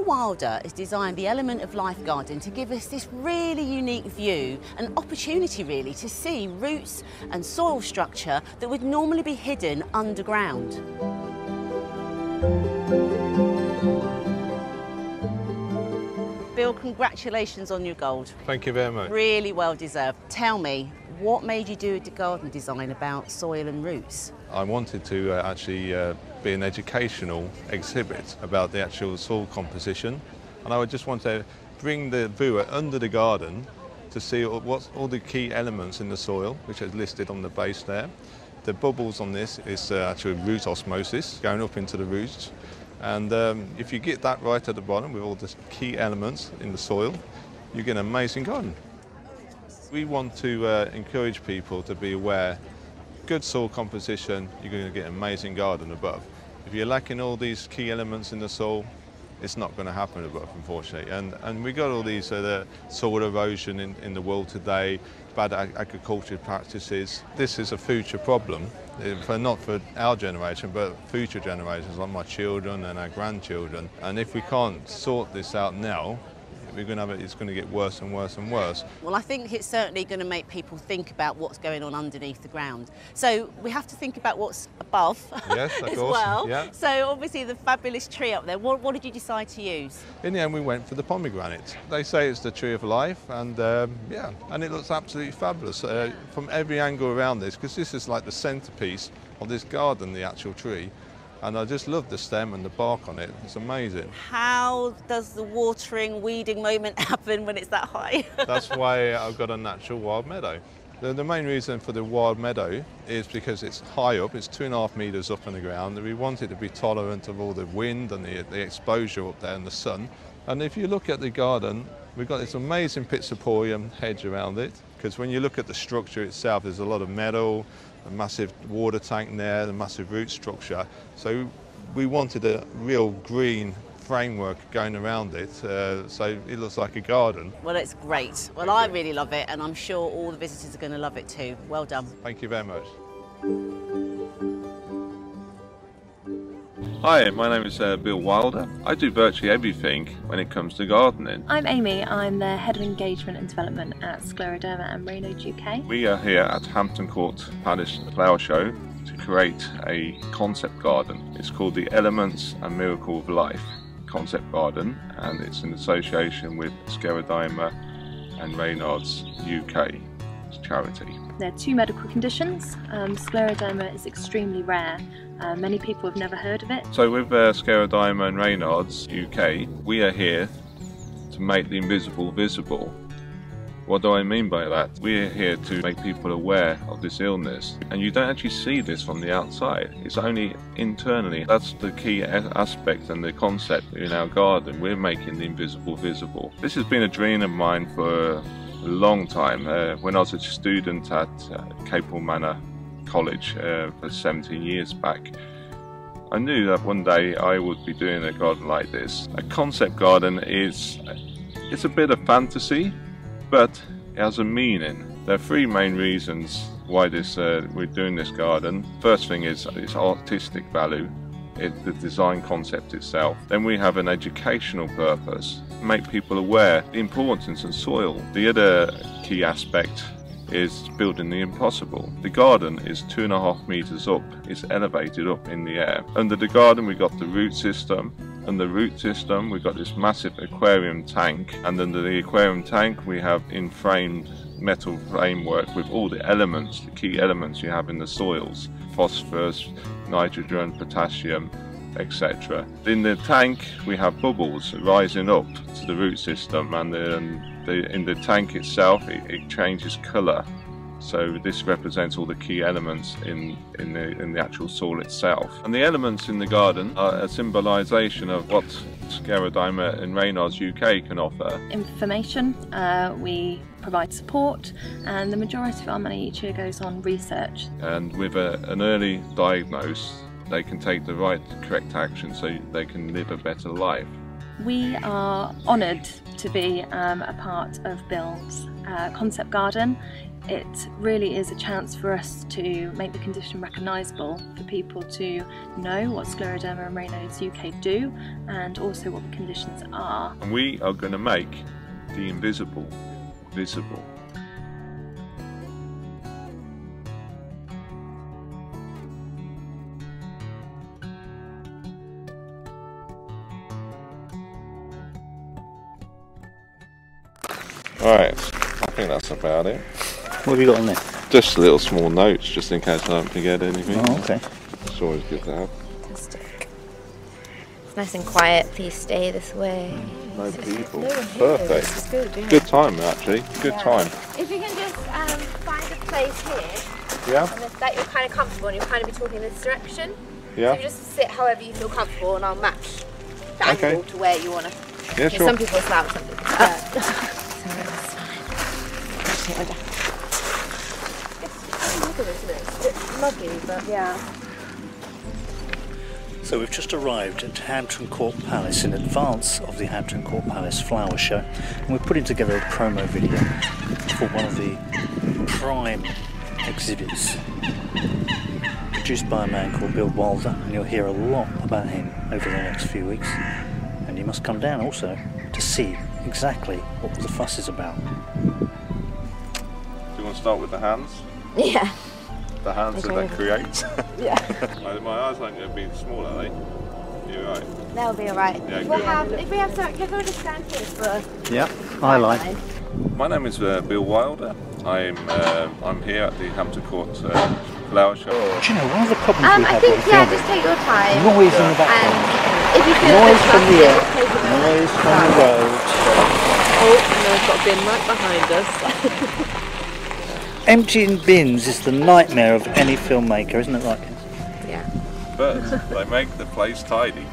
WILDER has designed the Element of Life garden to give us this really unique view, an opportunity really to see roots and soil structure that would normally be hidden underground. Bill, congratulations on your gold. Thank you very much. Really well deserved. Tell me, what made you do the garden design about soil and roots? I wanted to actually be an educational exhibit about the actual soil composition, and I would just want to bring the viewer under the garden to see what's all the key elements in the soil, which is listed on the base there. The bubbles on this is actually root osmosis going up into the roots, and if you get that right at the bottom with all the key elements in the soil, you get an amazing garden. We want to encourage people to be aware, good soil composition, you're going to get an amazing garden above. If you're lacking all these key elements in the soil, it's not going to happen above, unfortunately. And we got all these soil erosion in the world today, bad agricultural practices. This is a future problem, not for our generation, but future generations like my children and our grandchildren. And if we can't sort this out now, it's going to get worse and worse and worse. Well, I think it's certainly going to make people think about what's going on underneath the ground. So we have to think about what's above yes, of as course. well. Yeah. So obviously the fabulous tree up there, what did you decide to use? In the end, we went for the pomegranate. They say it's the tree of life, and yeah, and it looks absolutely fabulous from every angle around this, because this is like the centerpiece of this garden, the actual tree. And I just love the stem and the bark on it. It's amazing. How does the watering, weeding moment happen when it's that high? That's why I've got a natural wild meadow. The main reason for the wild meadow is because it's high up, it's 2.5 metres up on the ground, and we want it to be tolerant of all the wind and the exposure up there and the sun. And if you look at the garden, we've got this amazing Pizzaporeum hedge around it, because when you look at the structure itself, there's a lot of metal, a massive water tank there, the massive root structure. So we wanted a real green framework going around it, so it looks like a garden. Well, it's great. Well, I really love it, and I'm sure all the visitors are going to love it too. Well done. Thank you very much. Hi, my name is Bill Wilder. I do virtually everything when it comes to gardening. I'm Amy. I'm the Head of Engagement and Development at Scleroderma and Raynaud's UK. We are here at Hampton Court Palace Flower Show to create a concept garden. It's called the Elements and Miracle of Life Concept Garden, and it's in association with Scleroderma and Raynaud's UK charity. There are two medical conditions. Scleroderma is extremely rare. Many people have never heard of it. So with Scleroderma and Raynaud's UK, we are here to make the invisible visible. What do I mean by that? We're here to make people aware of this illness, and you don't actually see this from the outside. It's only internally. That's the key aspect and the concept in our garden. We're making the invisible visible. This has been a dream of mine for a long time. When I was a student at Capel Manor College for 17 years back, I knew that one day I would be doing a garden like this. A concept garden it's a bit of fantasy, but it has a meaning. There are three main reasons why we're doing this garden. First thing is its artistic value, the design concept itself. Then we have an educational purpose, make people aware of the importance of soil. The other key aspect is building the impossible. The garden is 2.5 metres up, it's elevated up in the air. Under the garden we've got the root system. Under the root system we've got this massive aquarium tank, and under the aquarium tank we have in-framed metal framework with all the elements, the key elements you have in the soils: phosphorus, nitrogen, potassium, etc. In the tank we have bubbles rising up to the root system, and in the tank itself it changes colour. So this represents all the key elements in the actual soil itself. And the elements in the garden are a symbolisation of what Scleroderma and Raynaud's UK can offer. Information, we provide support, and the majority of our money each year goes on research. And with an early diagnosis, they can take the correct action so they can live a better life. We are honoured to be a part of BUILD's concept garden. It really is a chance for us to make the condition recognisable, for people to know what Scleroderma and Raynaud's UK do and also what the conditions are. And we are going to make the invisible visible. Right, I think that's about it. What have you got on there? Just little small notes, just in case I don't forget anything. Oh, okay. It's always good to have. Fantastic. It's nice and quiet. Please stay this way. No people. No one here. Perfect. This is good, yeah. Good time, actually. Good time. If you can just find a place here, Yeah? and that you're kind of comfortable and you'll kind of be talking in this direction. Yeah? So you just sit however you feel comfortable and I'll match the Okay. angle to where you want to. Yeah, sure. Some people are slouched, some people are so that's fine. It's muggy, isn't it? It's a bit muggy, but yeah. So we've just arrived at Hampton Court Palace in advance of the Hampton Court Palace flower show, and we're putting together a promo video for one of the prime exhibits produced by a man called WILDER, and you'll hear a lot about him over the next few weeks. And you must come down also to see exactly what the fuss is about. Do you want to start with the hands? Yeah. The hands that they create? Yeah. My eyes aren't going to be small, are they? You're right. That'll be alright. Yeah, We'll good. have, if we have some, can we just stand here for Yeah, highlight. My name is Bill Wilder. I'm here at the Hampton Court Flower Show. Do you know, one of the problems we I have think, with yeah, filming, just take your time. noise in the background, And if you feel noise this from the rough, air, just take a minute. noise from the road. Oh, and then I've got a bin right behind us. Emptying bins is the nightmare of any filmmaker, isn't it right? Yeah. But they make the place tidy.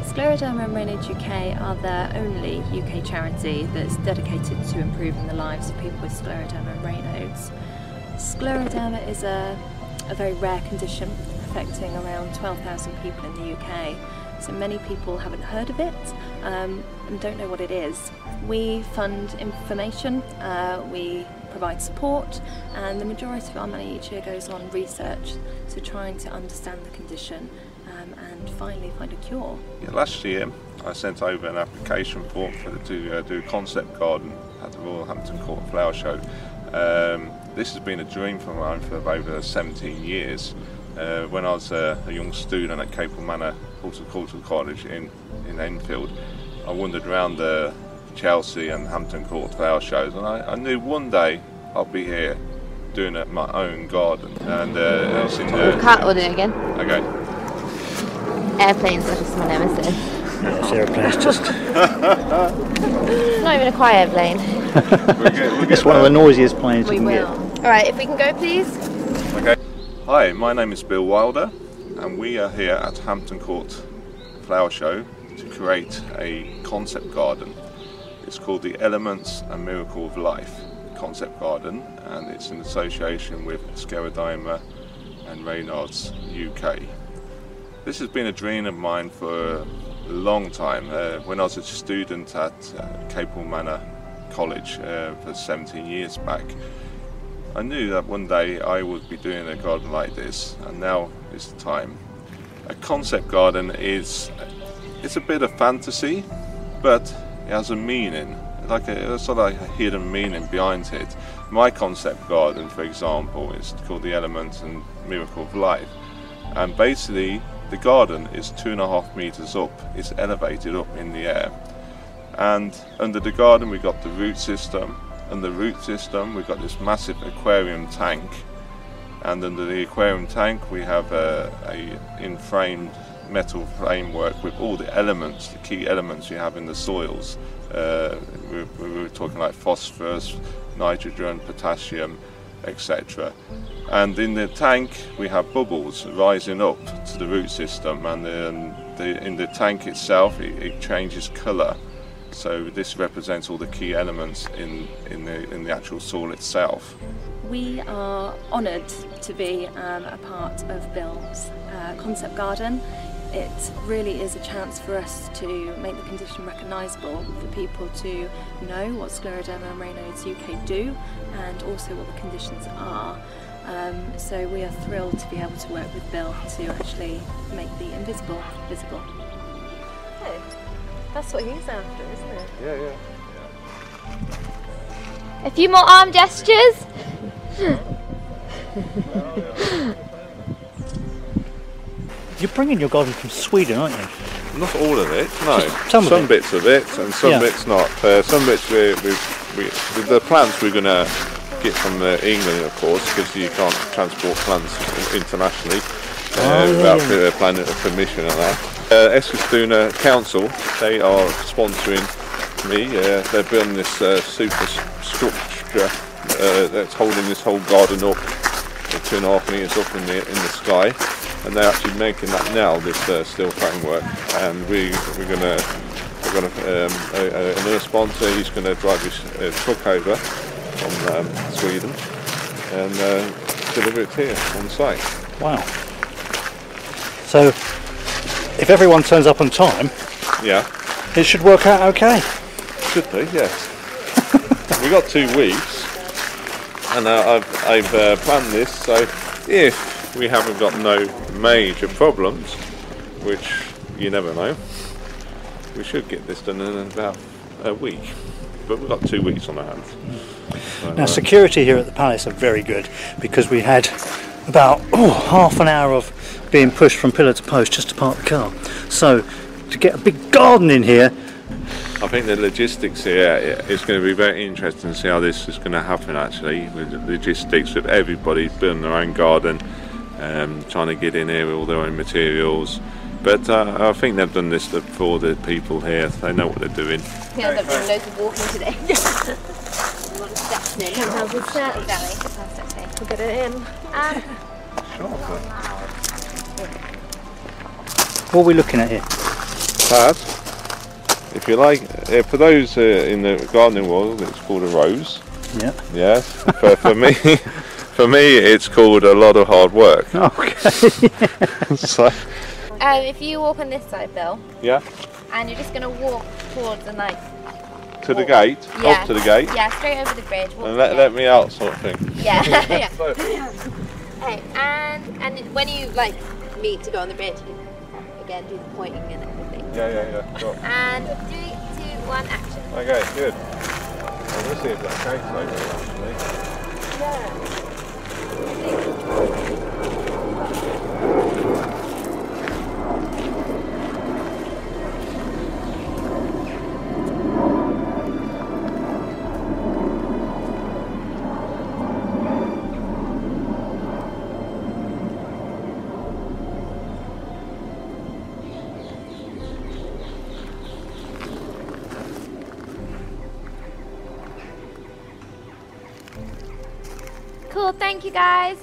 Scleroderma and Raynaud's UK are the only UK charity that's dedicated to improving the lives of people with scleroderma and Raynaud's. Scleroderma is a very rare condition affecting around 12,000 people in the UK. So many people haven't heard of it and don't know what it is. We fund information, we provide support, and the majority of our money each year goes on research, so trying to understand the condition and finally find a cure. Yeah, last year I sent over an application form to do a concept garden at the Royal Hampton Court Flower Show. This has been a dream for mine for over 17 years. When I was a young student at Capel Manor Horticultural College in Enfield, I wandered around the Chelsea and Hampton Court flower shows, and I knew one day I'll be here doing it my own garden. And We'll do it again. Okay. Airplanes are just my nemesis. Yes, aeroplane's just... It's not even a quiet plane. It's one of the noisiest planes you can get. Alright, if we can go please. Okay. Hi, my name is Bill Wilder, and we are here at Hampton Court Flower Show to create a concept garden. It's called the Elements and Miracle of Life Concept Garden, and it's in association with Scleroderma and Raynaud's UK. This has been a dream of mine for a long time. When I was a student at Capel Manor College for 17 years back, I knew that one day I would be doing a garden like this, and now is the time. A concept garden it's a bit of fantasy, but it has a meaning, like a sort of like a hidden meaning behind it. My concept garden, for example, is called the Elements and Miracle of Life, and basically the garden is 2.5 meters up. It's elevated up in the air, and under the garden we've got the root system. Under the root system we've got this massive aquarium tank, and under the aquarium tank we have a in-framed metal framework with all the elements, the key elements you have in the soils. We're talking like phosphorus, nitrogen, potassium, etc. And in the tank we have bubbles rising up to the root system, and in the tank itself it changes colour. So this represents all the key elements in the actual soil itself. We are honoured to be a part of BUILD's concept garden. it really is a chance for us to make the condition recognisable, for people to know what scleroderma and Raynaud's UK do and also what the conditions are. So we are thrilled to be able to work with Bill to actually make the invisible visible. Hey, that's what he's after, isn't it? Yeah. A few more arm gestures. You're bringing your garden from Sweden, aren't you? Not all of it, no. Some of it. Bits of it, and some bits not. Some bits the plants we're going to get from England, of course, because you can't transport plants internationally without planning permission and that. Eskilstuna Council, they are sponsoring me. They're building this super structure that's holding this whole garden up 2.5 metres up in the sky. And they're actually making that now, this steel framework, and we've got another sponsor. He's going to drive his truck over from Sweden and deliver it here on site. Wow! So, if everyone turns up on time, it should work out okay. Should be, yes. We got 2 weeks, and I've planned this, so if we haven't got no major problems, which you never know, we should get this done in about a week, but we've got 2 weeks on our hands. So, now security here at the palace are very good, because we had about half an hour of being pushed from pillar to post just to park the car. So to get a big garden in here, I think the logistics here is going to be very interesting to see how this is going to happen, actually, with the logistics with everybody building their own garden, trying to get in here with all their own materials. But I think they've done this for the people here. They know what they're doing. Yeah, they've done loads of walking today. A lot of steps in. Can't help with steps. Exactly. We'll get it in. what are we looking at here? That, if you like, for those in the gardening world, it's called a rose. Yeah. Yes. For me. For me, it's called a lot of hard work. Okay. So, if you walk on this side, Bill. Yeah. And you're just going to walk towards the knife. To the gate? Yeah. Up to the gate? Yeah, straight over the bridge. And let me out, sort of thing. Yeah. Yeah. Okay, and when you meet to go on the bridge, you again do the pointing and everything. Yeah. Sure. And 3, 2, 1, action. Okay, good. We'll see if that gate's open, actually. Yeah. Cool, thank you guys.